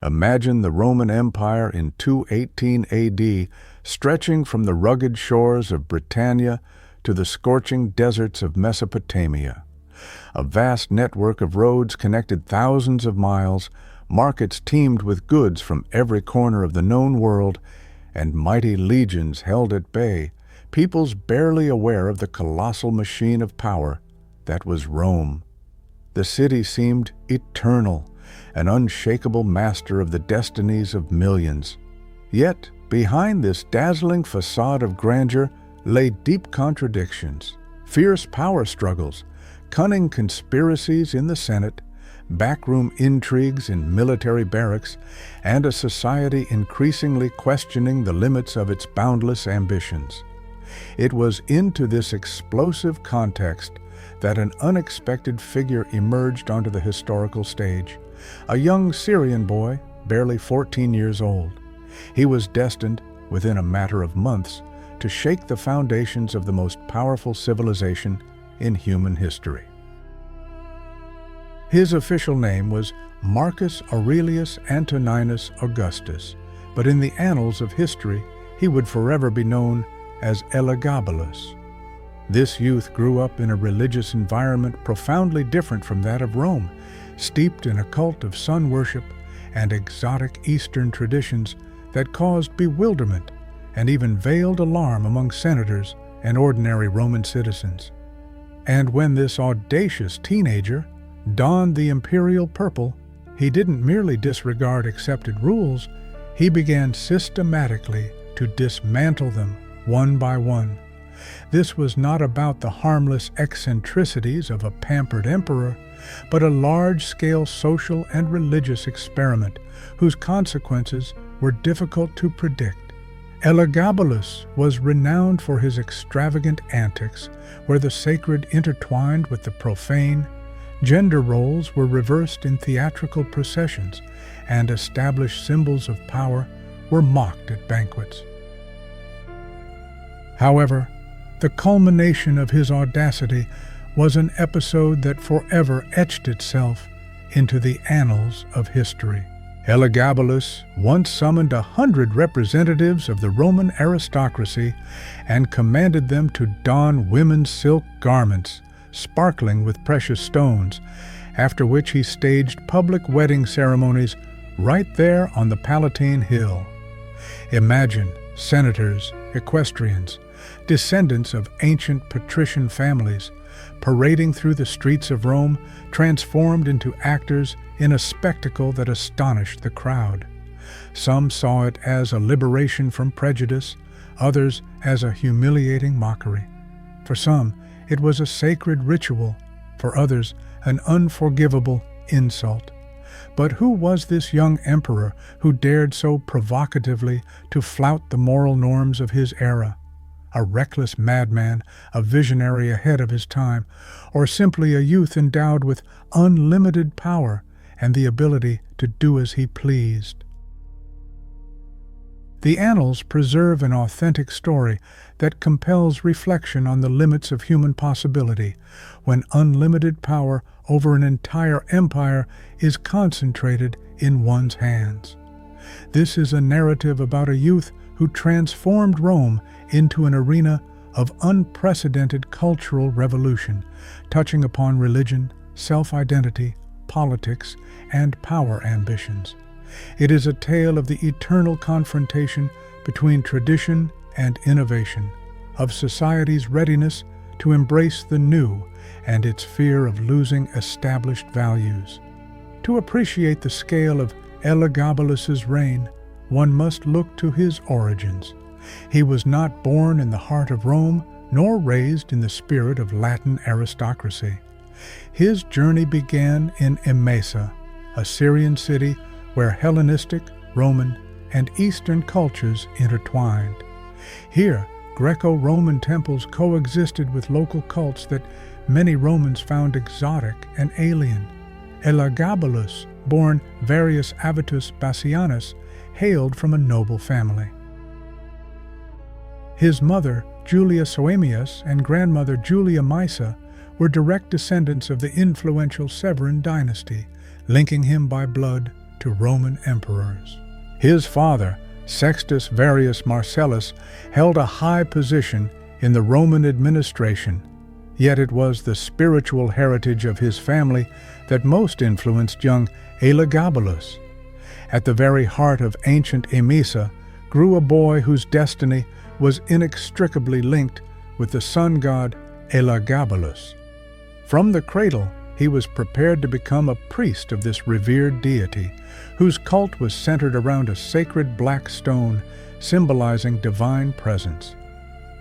Imagine the Roman Empire in 218 AD stretching from the rugged shores of Britannia to the scorching deserts of Mesopotamia. A vast network of roads connected thousands of miles, markets teemed with goods from every corner of the known world, and mighty legions held at bay, peoples barely aware of the colossal machine of power that was Rome. The city seemed eternal, an unshakable master of the destinies of millions. Yet, behind this dazzling facade of grandeur lay deep contradictions, fierce power struggles, cunning conspiracies in the Senate, backroom intrigues in military barracks, and a society increasingly questioning the limits of its boundless ambitions. It was into this explosive context that an unexpected figure emerged onto the historical stage, a young Syrian boy, barely 14 years old. He was destined, within a matter of months, to shake the foundations of the most powerful civilization in human history. His official name was Marcus Aurelius Antoninus Augustus, but in the annals of history he would forever be known as Elagabalus. This youth grew up in a religious environment profoundly different from that of Rome, steeped in a cult of sun worship and exotic Eastern traditions that caused bewilderment and even veiled alarm among senators and ordinary Roman citizens. And when this audacious teenager donned the imperial purple, he didn't merely disregard accepted rules, he began systematically to dismantle them one by one. This was not about the harmless eccentricities of a pampered emperor, but a large-scale social and religious experiment whose consequences were difficult to predict. Elagabalus was renowned for his extravagant antics, where the sacred intertwined with the profane, gender roles were reversed in theatrical processions, and established symbols of power were mocked at banquets. However, the culmination of his audacity was an episode that forever etched itself into the annals of history. Elagabalus once summoned 100 representatives of the Roman aristocracy and commanded them to don women's silk garments, sparkling with precious stones, after which he staged public wedding ceremonies right there on the Palatine Hill. Imagine senators, equestrians, descendants of ancient patrician families, parading through the streets of Rome, transformed into actors in a spectacle that astonished the crowd. Some saw it as a liberation from prejudice, others as a humiliating mockery. For some, it was a sacred ritual, for others, an unforgivable insult. But who was this young emperor who dared so provocatively to flout the moral norms of his era? A reckless madman, a visionary ahead of his time, or simply a youth endowed with unlimited power and the ability to do as he pleased? The annals preserve an authentic story that compels reflection on the limits of human possibility when unlimited power over an entire empire is concentrated in one's hands. This is a narrative about a youth who transformed Rome into an arena of unprecedented cultural revolution, touching upon religion, self-identity, politics, and power ambitions. It is a tale of the eternal confrontation between tradition and innovation, of society's readiness to embrace the new and its fear of losing established values. To appreciate the scale of Elagabalus's reign, one must look to his origins. He was not born in the heart of Rome, nor raised in the spirit of Latin aristocracy. His journey began in Emesa, a Syrian city where Hellenistic, Roman, and Eastern cultures intertwined. Here, Greco-Roman temples coexisted with local cults that many Romans found exotic and alien. Elagabalus, born Varius Avitus Bassianus, hailed from a noble family. His mother, Julia Soaemias, and grandmother Julia Maesa were direct descendants of the influential Severan dynasty, linking him by blood to Roman emperors. His father, Sextus Varius Marcellus, held a high position in the Roman administration, yet it was the spiritual heritage of his family that most influenced young Elagabalus. At the very heart of ancient Emesa grew a boy whose destiny was inextricably linked with the sun god Elagabalus. From the cradle, he was prepared to become a priest of this revered deity, whose cult was centered around a sacred black stone symbolizing divine presence.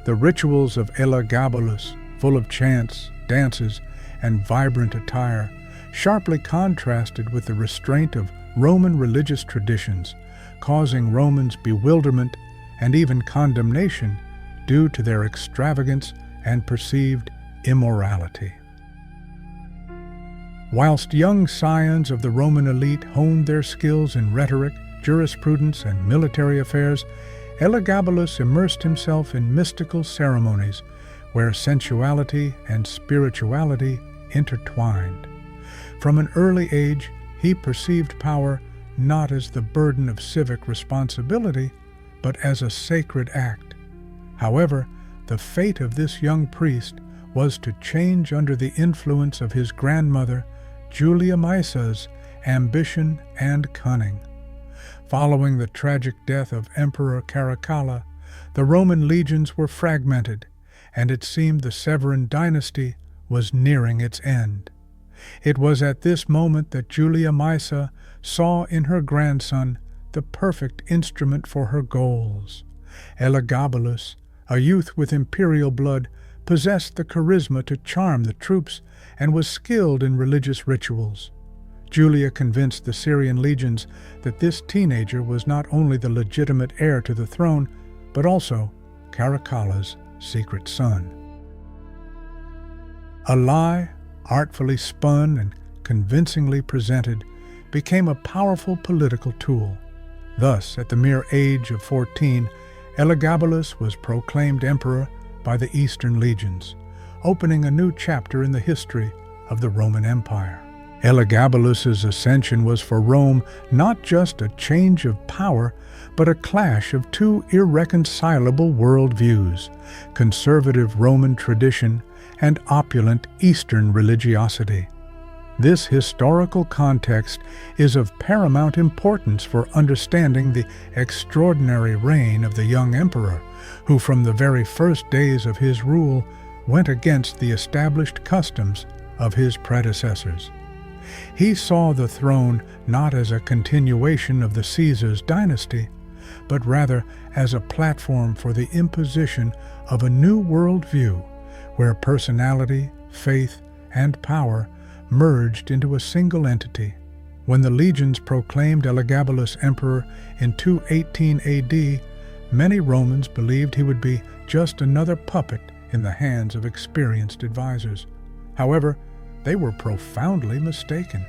The rituals of Elagabalus, full of chants, dances, and vibrant attire, sharply contrasted with the restraint of Roman religious traditions, causing Romans bewilderment and even condemnation due to their extravagance and perceived immorality. Whilst young scions of the Roman elite honed their skills in rhetoric, jurisprudence, and military affairs, Elagabalus immersed himself in mystical ceremonies where sensuality and spirituality intertwined. From an early age, he perceived power not as the burden of civic responsibility, but as a sacred act. However, the fate of this young priest was to change under the influence of his grandmother, Julia Maesa's ambition and cunning. Following the tragic death of Emperor Caracalla, the Roman legions were fragmented, and it seemed the Severan dynasty was nearing its end. It was at this moment that Julia Maesa saw in her grandson the perfect instrument for her goals. Elagabalus, a youth with imperial blood, possessed the charisma to charm the troops and was skilled in religious rituals. Julia convinced the Syrian legions that this teenager was not only the legitimate heir to the throne, but also Caracalla's secret son. A lie, artfully spun and convincingly presented, became a powerful political tool. Thus, at the mere age of 14, Elagabalus was proclaimed emperor by the Eastern legions, opening a new chapter in the history of the Roman Empire. Elagabalus's ascension was for Rome not just a change of power, but a clash of two irreconcilable worldviews: conservative Roman tradition and opulent Eastern religiosity. This historical context is of paramount importance for understanding the extraordinary reign of the young emperor, who from the very first days of his rule went against the established customs of his predecessors. He saw the throne not as a continuation of the Caesar's dynasty, but rather as a platform for the imposition of a new worldview, where personality, faith, and power merged into a single entity. When the legions proclaimed Elagabalus emperor in 218 AD, many Romans believed he would be just another puppet in the hands of experienced advisors. However, they were profoundly mistaken.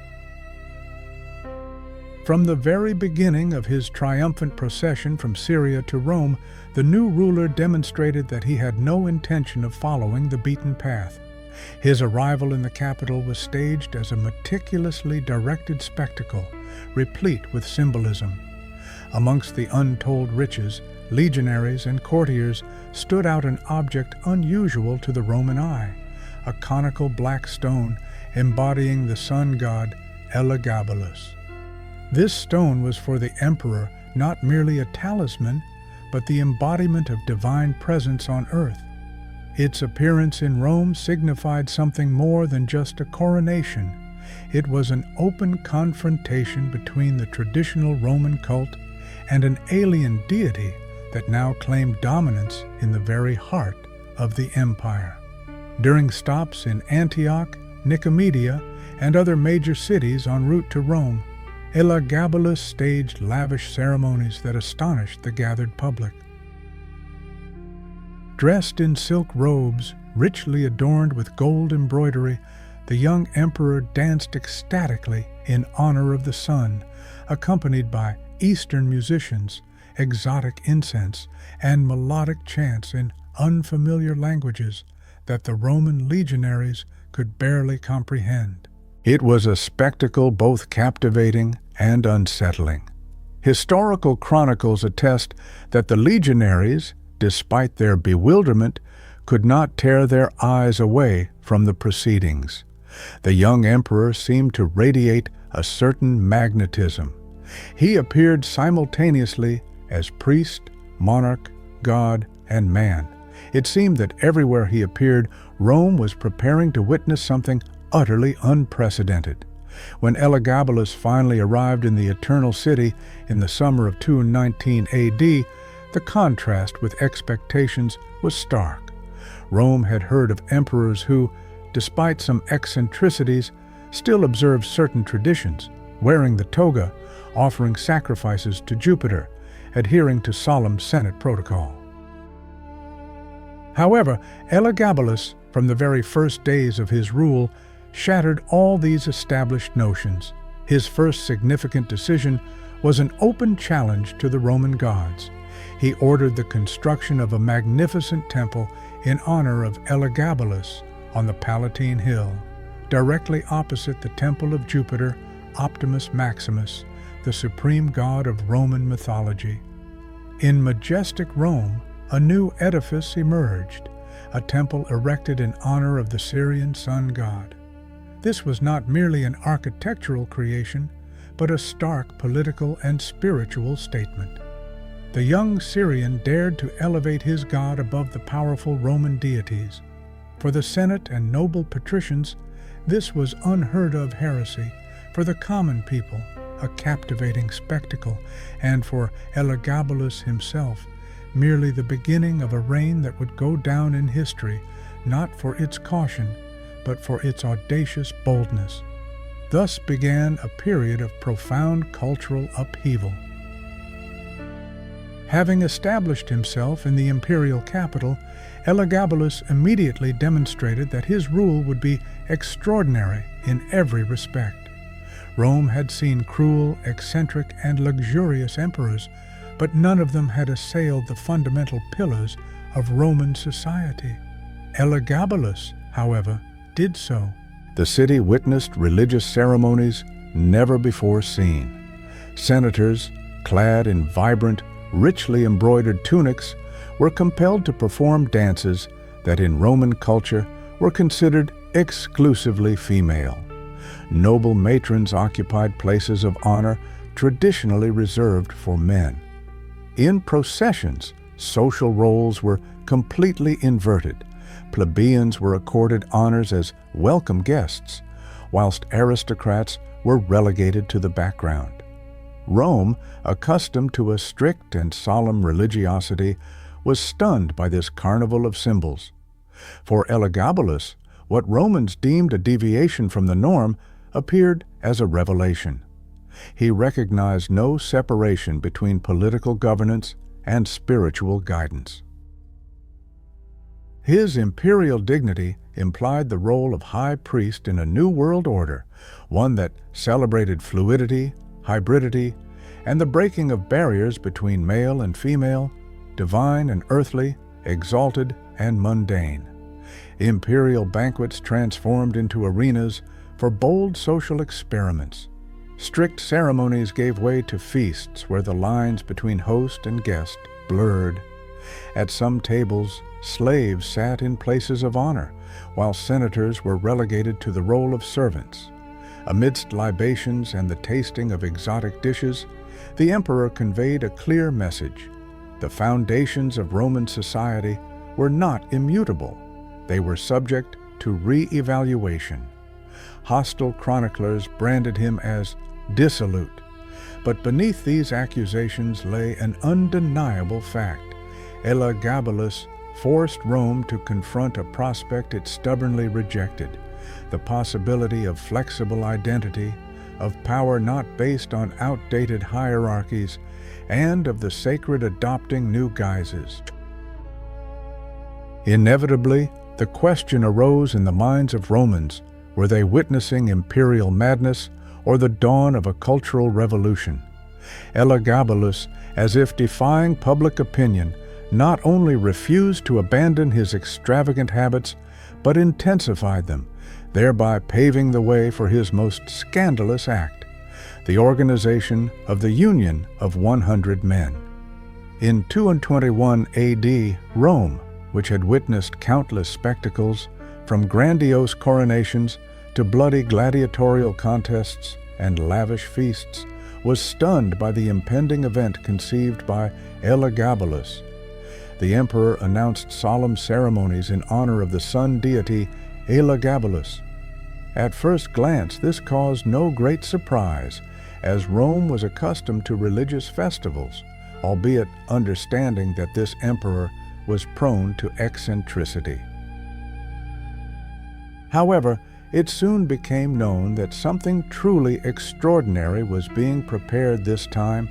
From the very beginning of his triumphant procession from Syria to Rome, the new ruler demonstrated that he had no intention of following the beaten path. His arrival in the capital was staged as a meticulously directed spectacle, replete with symbolism. Amongst the untold riches, legionaries and courtiers stood out an object unusual to the Roman eye, a conical black stone embodying the sun god Elagabalus. This stone was for the emperor not merely a talisman, but the embodiment of divine presence on earth. Its appearance in Rome signified something more than just a coronation. It was an open confrontation between the traditional Roman cult and an alien deity that now claimed dominance in the very heart of the empire. During stops in Antioch, Nicomedia, and other major cities en route to Rome, Elagabalus staged lavish ceremonies that astonished the gathered public. Dressed in silk robes, richly adorned with gold embroidery, the young emperor danced ecstatically in honor of the sun, accompanied by Eastern musicians, exotic incense, and melodic chants in unfamiliar languages that the Roman legionaries could barely comprehend. It was a spectacle both captivating and unsettling. Historical chronicles attest that the legionaries, despite their bewilderment, could not tear their eyes away from the proceedings. The young emperor seemed to radiate a certain magnetism. He appeared simultaneously as priest, monarch, god, and man. It seemed that everywhere he appeared, Rome was preparing to witness something utterly unprecedented. When Elagabalus finally arrived in the Eternal City in the summer of 219 AD, the contrast with expectations was stark. Rome had heard of emperors who, despite some eccentricities, still observed certain traditions, wearing the toga, offering sacrifices to Jupiter, adhering to solemn Senate protocol. However, Elagabalus, from the very first days of his rule, shattered all these established notions. His first significant decision was an open challenge to the Roman gods. He ordered the construction of a magnificent temple in honor of Elagabalus on the Palatine Hill, directly opposite the temple of Jupiter, Optimus Maximus, the supreme god of Roman mythology. In majestic Rome, a new edifice emerged, a temple erected in honor of the Syrian sun god. This was not merely an architectural creation, but a stark political and spiritual statement. The young Syrian dared to elevate his god above the powerful Roman deities. For the Senate and noble patricians, this was unheard of heresy. For the common people, a captivating spectacle, and for Elagabalus himself, merely the beginning of a reign that would go down in history, not for its caution, but for its audacious boldness. Thus began a period of profound cultural upheaval. Having established himself in the imperial capital, Elagabalus immediately demonstrated that his rule would be extraordinary in every respect. Rome had seen cruel, eccentric, and luxurious emperors, but none of them had assailed the fundamental pillars of Roman society. Elagabalus, however, did so. The city witnessed religious ceremonies never before seen. Senators, clad in vibrant, richly embroidered tunics, were compelled to perform dances that in Roman culture were considered exclusively female. Noble matrons occupied places of honor traditionally reserved for men. In processions, social roles were completely inverted. Plebeians were accorded honors as welcome guests, whilst aristocrats were relegated to the background. Rome, accustomed to a strict and solemn religiosity, was stunned by this carnival of symbols. For Elagabalus, what Romans deemed a deviation from the norm appeared as a revelation. He recognized no separation between political governance and spiritual guidance. His imperial dignity implied the role of high priest in a new world order, one that celebrated fluidity, hybridity, and the breaking of barriers between male and female, divine and earthly, exalted and mundane. Imperial banquets transformed into arenas for bold social experiments. Strict ceremonies gave way to feasts where the lines between host and guest blurred. At some tables, slaves sat in places of honor, while senators were relegated to the role of servants. Amidst libations and the tasting of exotic dishes, the emperor conveyed a clear message. The foundations of Roman society were not immutable. They were subject to re-evaluation. Hostile chroniclers branded him as dissolute, but beneath these accusations lay an undeniable fact. Elagabalus forced Rome to confront a prospect it stubbornly rejected, the possibility of flexible identity, of power not based on outdated hierarchies, and of the sacred adopting new guises. Inevitably, the question arose in the minds of Romans: were they witnessing imperial madness or the dawn of a cultural revolution? Elagabalus, as if defying public opinion, not only refused to abandon his extravagant habits, but intensified them, thereby paving the way for his most scandalous act, the organization of the Union of 100 Men. In 221 AD, Rome, which had witnessed countless spectacles, from grandiose coronations to bloody gladiatorial contests and lavish feasts, was stunned by the impending event conceived by Elagabalus. The emperor announced solemn ceremonies in honor of the sun deity Elagabalus. At first glance, this caused no great surprise, as Rome was accustomed to religious festivals, albeit understanding that this emperor was prone to eccentricity. However, it soon became known that something truly extraordinary was being prepared this time.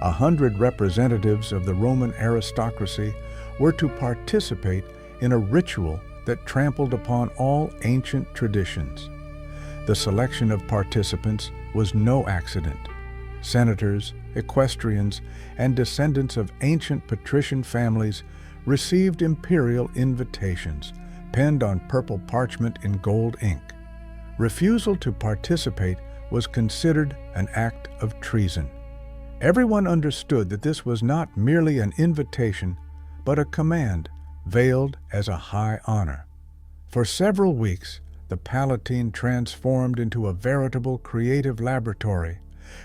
100 representatives of the Roman aristocracy were to participate in a ritual that trampled upon all ancient traditions. The selection of participants was no accident. Senators, equestrians, and descendants of ancient patrician families received imperial invitations, penned on purple parchment in gold ink. Refusal to participate was considered an act of treason. Everyone understood that this was not merely an invitation, but a command veiled as a high honor. For several weeks, the Palatine transformed into a veritable creative laboratory,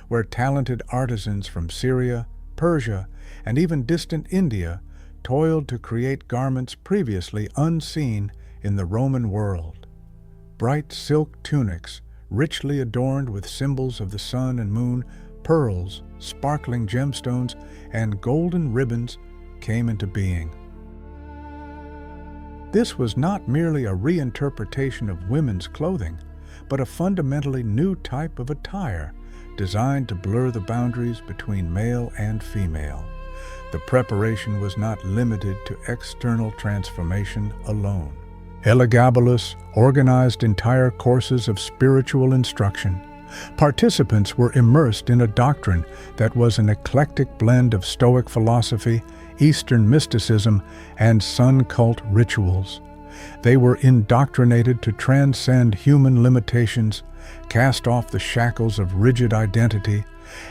where talented artisans from Syria, Persia, and even distant India toiled to create garments previously unseen in the Roman world. Bright silk tunics, richly adorned with symbols of the sun and moon, pearls, sparkling gemstones, and golden ribbons, came into being. This was not merely a reinterpretation of women's clothing, but a fundamentally new type of attire designed to blur the boundaries between male and female. The preparation was not limited to external transformation alone. Elagabalus organized entire courses of spiritual instruction. Participants were immersed in a doctrine that was an eclectic blend of Stoic philosophy, Eastern mysticism, and sun cult rituals. They were indoctrinated to transcend human limitations, cast off the shackles of rigid identity,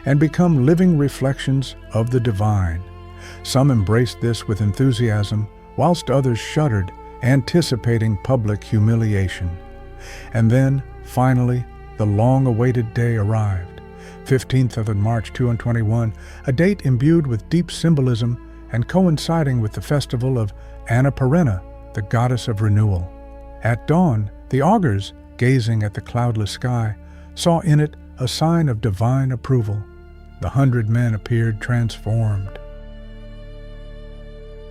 and become living reflections of the divine. Some embraced this with enthusiasm, whilst others shuddered, anticipating public humiliation. And then, finally, the long-awaited day arrived, 15th of March 221, a date imbued with deep symbolism and coinciding with the festival of Anna Perenna, the goddess of renewal. At dawn, the augurs, gazing at the cloudless sky, saw in it a sign of divine approval. The 100 men appeared transformed.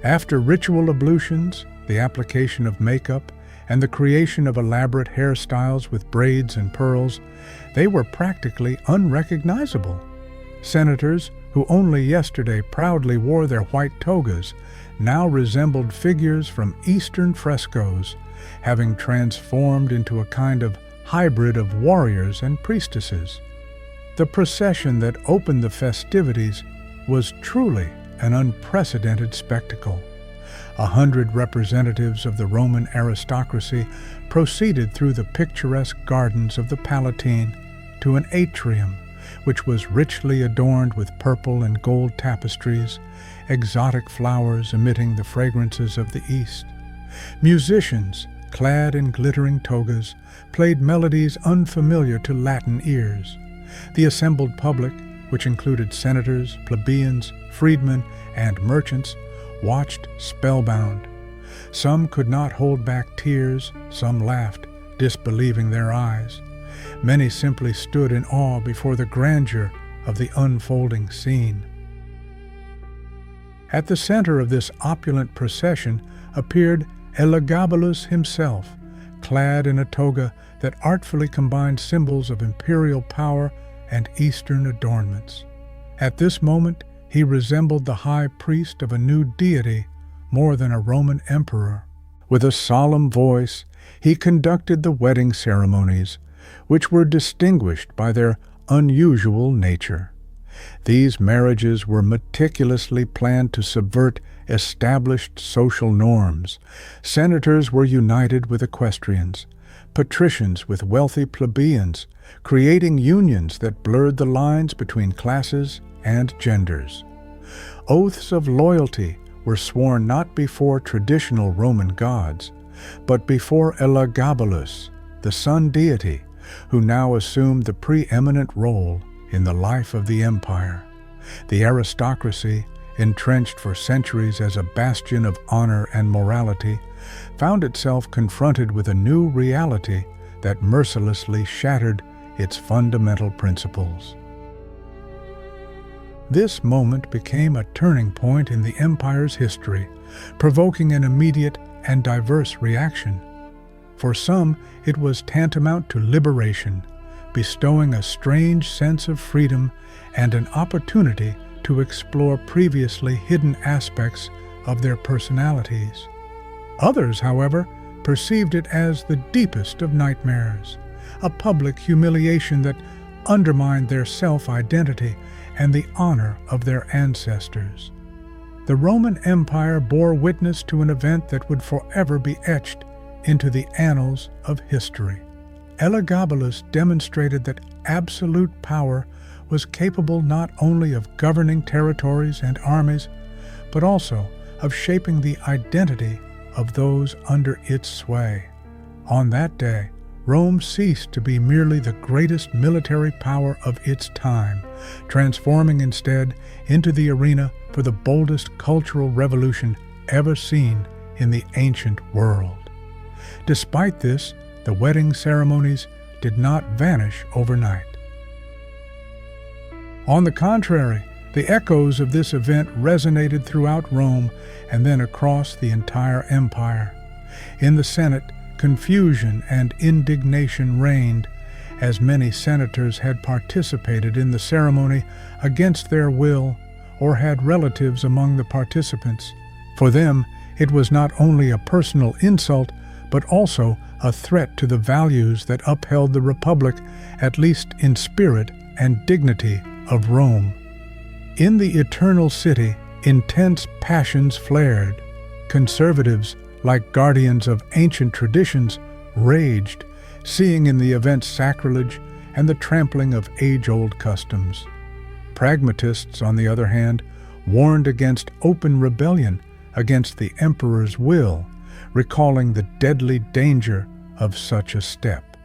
After ritual ablutions, the application of makeup, and the creation of elaborate hairstyles with braids and pearls, they were practically unrecognizable. Senators, who only yesterday proudly wore their white togas, now resembled figures from Eastern frescoes, having transformed into a kind of hybrid of warriors and priestesses. The procession that opened the festivities was truly an unprecedented spectacle. 100 representatives of the Roman aristocracy proceeded through the picturesque gardens of the Palatine to an atrium, which was richly adorned with purple and gold tapestries, exotic flowers emitting the fragrances of the East. Musicians, clad in glittering togas, played melodies unfamiliar to Latin ears. The assembled public, which included senators, plebeians, freedmen, and merchants, watched spellbound. Some could not hold back tears, some laughed, disbelieving their eyes. Many simply stood in awe before the grandeur of the unfolding scene. At the center of this opulent procession appeared Elagabalus himself, clad in a toga that artfully combined symbols of imperial power and Eastern adornments. At this moment, he resembled the high priest of a new deity more than a Roman emperor. With a solemn voice, he conducted the wedding ceremonies, which were distinguished by their unusual nature. These marriages were meticulously planned to subvert established social norms. Senators were united with equestrians, patricians with wealthy plebeians, creating unions that blurred the lines between classes and genders. Oaths of loyalty were sworn not before traditional Roman gods, but before Elagabalus, the sun deity, who now assumed the preeminent role in the life of the empire. The aristocracy, entrenched for centuries as a bastion of honor and morality, found itself confronted with a new reality that mercilessly shattered its fundamental principles. This moment became a turning point in the empire's history, provoking an immediate and diverse reaction. For some, it was tantamount to liberation, bestowing a strange sense of freedom and an opportunity to explore previously hidden aspects of their personalities. Others, however, perceived it as the deepest of nightmares, a public humiliation that undermined their self-identity and the honor of their ancestors. The Roman Empire bore witness to an event that would forever be etched into the annals of history. Elagabalus demonstrated that absolute power was capable not only of governing territories and armies, but also of shaping the identity of those under its sway. On that day, Rome ceased to be merely the greatest military power of its time, transforming instead into the arena for the boldest cultural revolution ever seen in the ancient world. Despite this, the wedding ceremonies did not vanish overnight. On the contrary, the echoes of this event resonated throughout Rome and then across the entire empire. In the Senate, confusion and indignation reigned, as many senators had participated in the ceremony against their will or had relatives among the participants. For them, it was not only a personal insult, but also a threat to the values that upheld the Republic, at least in spirit and dignity, of Rome. In the Eternal City, intense passions flared. Conservatives, like guardians of ancient traditions, raged, seeing in the event sacrilege and the trampling of age-old customs. Pragmatists, on the other hand, warned against open rebellion against the emperor's will, recalling the deadly danger of such a step.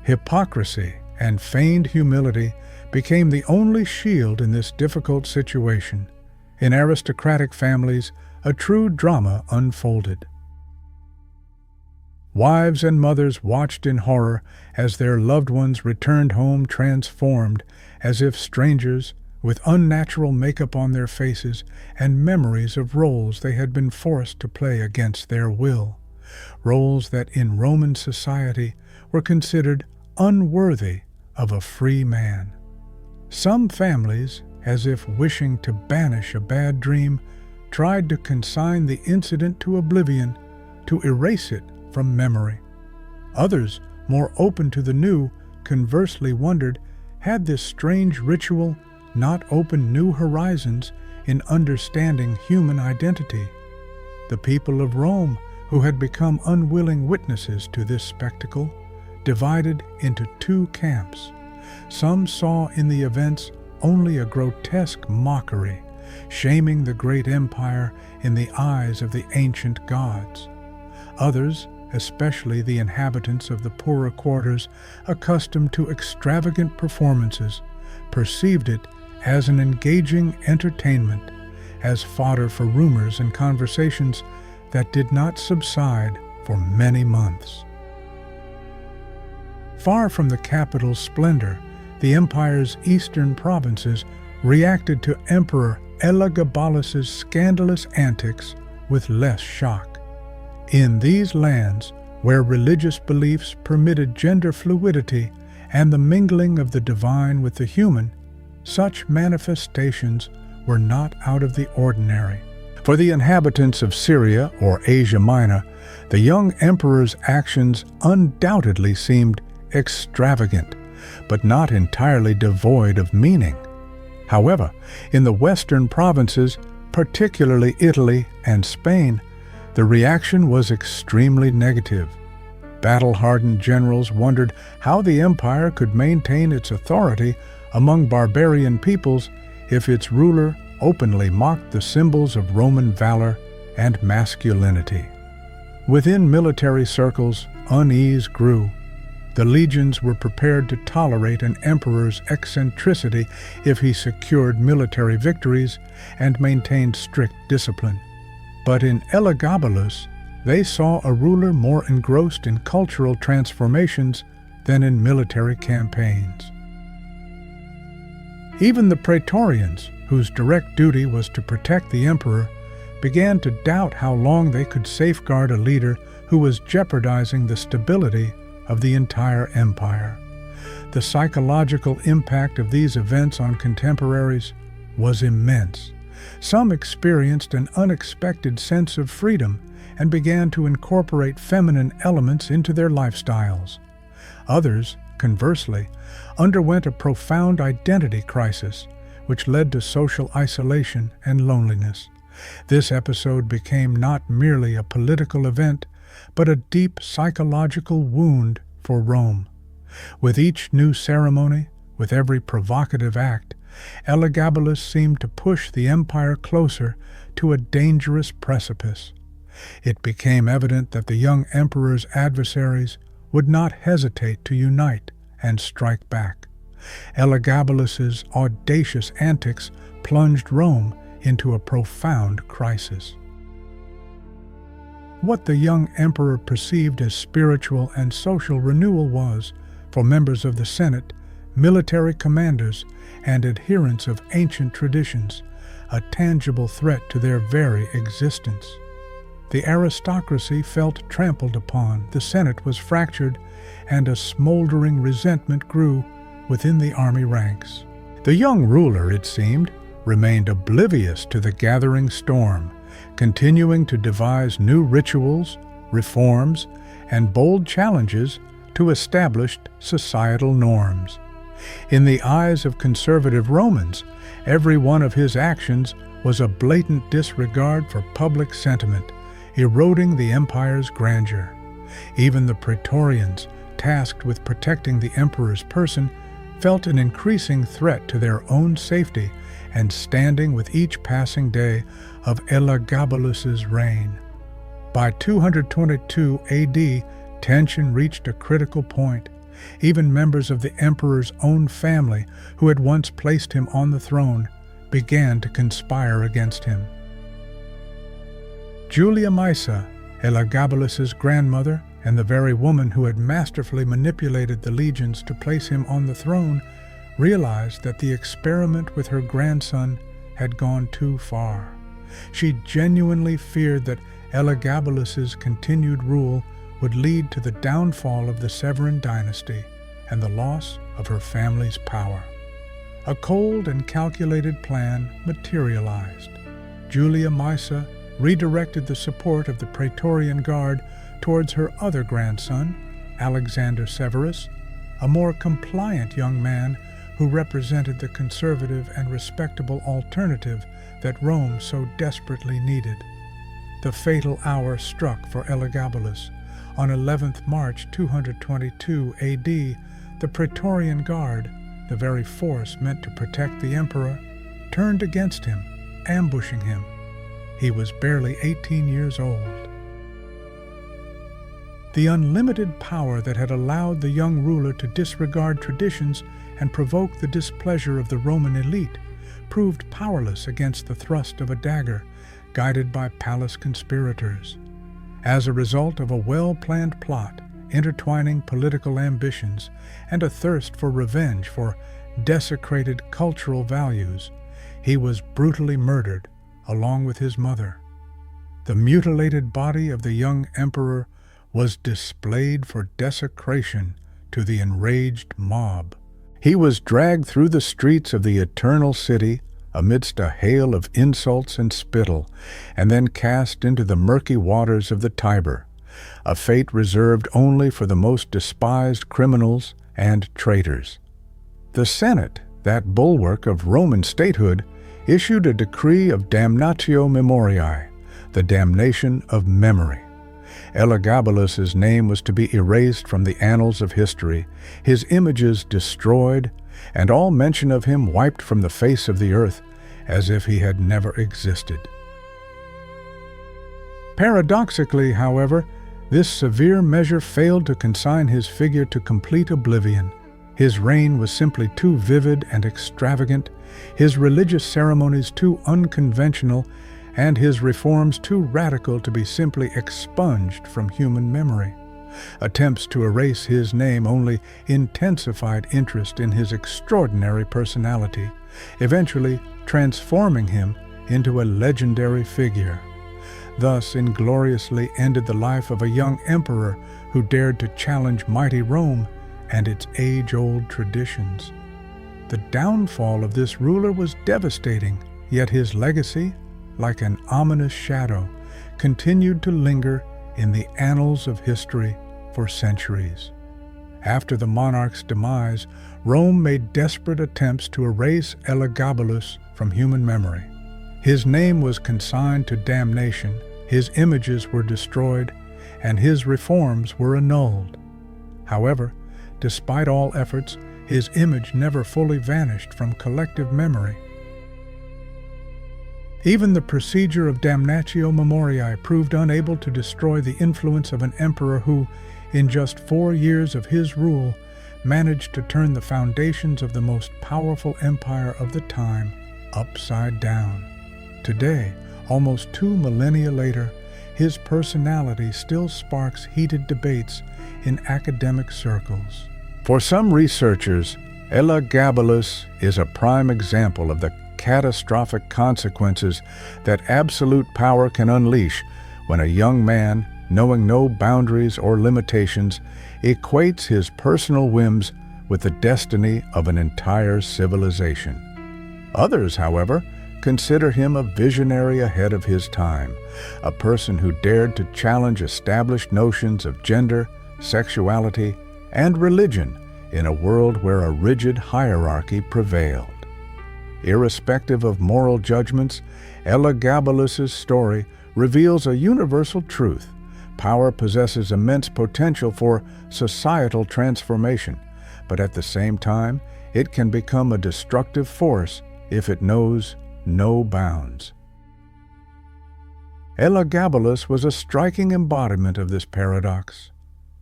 Hypocrisy and feigned humility became the only shield in this difficult situation. In aristocratic families, a true drama unfolded. Wives and mothers watched in horror as their loved ones returned home transformed, as if strangers, with unnatural makeup on their faces and memories of roles they had been forced to play against their will, roles that in Roman society were considered unworthy of a free man. Some families, as if wishing to banish a bad dream, tried to consign the incident to oblivion, to erase it from memory. Others, more open to the new, conversely wondered, had this strange ritual not opened new horizons in understanding human identity? The people of Rome, who had become unwilling witnesses to this spectacle, divided into two camps. Some saw in the events only a grotesque mockery, shaming the great empire in the eyes of the ancient gods. Others, especially the inhabitants of the poorer quarters accustomed to extravagant performances, perceived it as an engaging entertainment, as fodder for rumors and conversations that did not subside for many months. Far from the capital's splendor, the empire's eastern provinces reacted to Emperor Elagabalus's scandalous antics with less shock. In these lands, where religious beliefs permitted gender fluidity and the mingling of the divine with the human, such manifestations were not out of the ordinary. For the inhabitants of Syria or Asia Minor, the young emperor's actions undoubtedly seemed extravagant, but not entirely devoid of meaning. However, in the western provinces, particularly Italy and Spain, the reaction was extremely negative. Battle-hardened generals wondered how the empire could maintain its authority among barbarian peoples if its ruler openly mocked the symbols of Roman valor and masculinity. Within military circles, unease grew. The legions were prepared to tolerate an emperor's eccentricity if he secured military victories and maintained strict discipline. But in Elagabalus, they saw a ruler more engrossed in cultural transformations than in military campaigns. Even the Praetorians, whose direct duty was to protect the emperor, began to doubt how long they could safeguard a leader who was jeopardizing the stability of the entire empire. The psychological impact of these events on contemporaries was immense. Some experienced an unexpected sense of freedom and began to incorporate feminine elements into their lifestyles. Others, conversely, underwent a profound identity crisis, which led to social isolation and loneliness. This episode became not merely a political event, but a deep psychological wound for Rome. With each new ceremony, with every provocative act, Elagabalus seemed to push the empire closer to a dangerous precipice. It became evident that the young emperor's adversaries would not hesitate to unite and strike back. Elagabalus's audacious antics plunged Rome into a profound crisis. What the young emperor perceived as spiritual and social renewal was, for members of the Senate, military commanders, and adherents of ancient traditions, a tangible threat to their very existence. The aristocracy felt trampled upon, the Senate was fractured, and a smoldering resentment grew within the army ranks. The young ruler, it seemed, remained oblivious to the gathering storm, continuing to devise new rituals, reforms, and bold challenges to established societal norms. In the eyes of conservative Romans, every one of his actions was a blatant disregard for public sentiment, eroding the empire's grandeur. Even the Praetorians, tasked with protecting the emperor's person, felt an increasing threat to their own safety and standing with each passing day of Elagabalus's reign. By 222 AD, tension reached a critical point. Even members of the emperor's own family, who had once placed him on the throne, began to conspire against him. Julia Maesa, Elagabalus's grandmother and the very woman who had masterfully manipulated the legions to place him on the throne, realized that the experiment with her grandson had gone too far. She genuinely feared that Elagabalus's continued rule would lead to the downfall of the Severan dynasty and the loss of her family's power. A cold and calculated plan materialized. Julia Maesa redirected the support of the Praetorian Guard towards her other grandson, Alexander Severus, a more compliant young man who represented the conservative and respectable alternative that Rome so desperately needed. The fatal hour struck for Elagabalus. On 11th March 222 AD, the Praetorian Guard, the very force meant to protect the emperor, turned against him, ambushing him. He was barely 18 years old. The unlimited power that had allowed the young ruler to disregard traditions and provoke the displeasure of the Roman elite proved powerless against the thrust of a dagger guided by palace conspirators. As a result of a well-planned plot, intertwining political ambitions and a thirst for revenge for desecrated cultural values, he was brutally murdered along with his mother. The mutilated body of the young emperor was displayed for desecration to the enraged mob. He was dragged through the streets of the Eternal City amidst a hail of insults and spittle, and then cast into the murky waters of the Tiber, a fate reserved only for the most despised criminals and traitors. The Senate, that bulwark of Roman statehood, issued a decree of damnatio memoriae, the damnation of memory. Elagabalus's name was to be erased from the annals of history, his images destroyed, and all mention of him wiped from the face of the earth, as if he had never existed. Paradoxically, however, this severe measure failed to consign his figure to complete oblivion. His reign was simply too vivid and extravagant, his religious ceremonies too unconventional, and his reforms too radical to be simply expunged from human memory. Attempts to erase his name only intensified interest in his extraordinary personality, eventually transforming him into a legendary figure. Thus ingloriously ended the life of a young emperor who dared to challenge mighty Rome and its age-old traditions. The downfall of this ruler was devastating, yet his legacy, like an ominous shadow, continued to linger in the annals of history for centuries. After the monarch's demise, Rome made desperate attempts to erase Elagabalus from human memory. His name was consigned to damnation, his images were destroyed, and his reforms were annulled. However, despite all efforts, his image never fully vanished from collective memory. Even the procedure of damnatio memoriae proved unable to destroy the influence of an emperor who, in just 4 years of his rule, managed to turn the foundations of the most powerful empire of the time upside down. Today, almost 2 millennia later, his personality still sparks heated debates in academic circles. For some researchers, Elagabalus is a prime example of the catastrophic consequences that absolute power can unleash when a young man, knowing no boundaries or limitations, equates his personal whims with the destiny of an entire civilization. Others, however, consider him a visionary ahead of his time, a person who dared to challenge established notions of gender, sexuality, and religion in a world where a rigid hierarchy prevailed. Irrespective of moral judgments, Elagabalus's story reveals a universal truth. Power possesses immense potential for societal transformation, but at the same time, it can become a destructive force if it knows no bounds. Elagabalus was a striking embodiment of this paradox.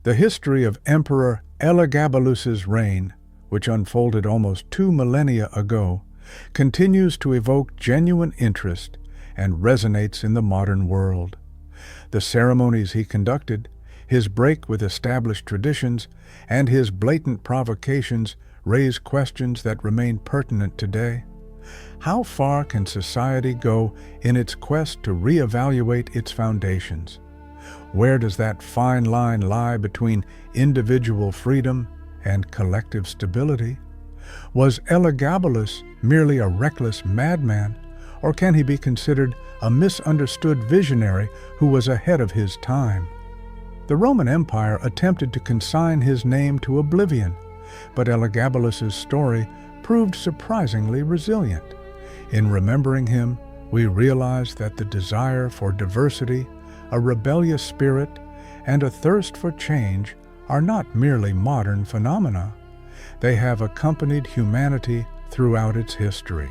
The history of Emperor Elagabalus's reign, which unfolded almost 2 millennia ago, continues to evoke genuine interest and resonates in the modern world. The ceremonies he conducted, his break with established traditions, and his blatant provocations raise questions that remain pertinent today. How far can society go in its quest to reevaluate its foundations? Where does that fine line lie between individual freedom and collective stability? Was Elagabalus merely a reckless madman, or can he be considered a misunderstood visionary who was ahead of his time? The Roman Empire attempted to consign his name to oblivion, but Elagabalus's story proved surprisingly resilient. In remembering him, we realize that the desire for diversity, a rebellious spirit, and a thirst for change are not merely modern phenomena. They have accompanied humanity throughout its history.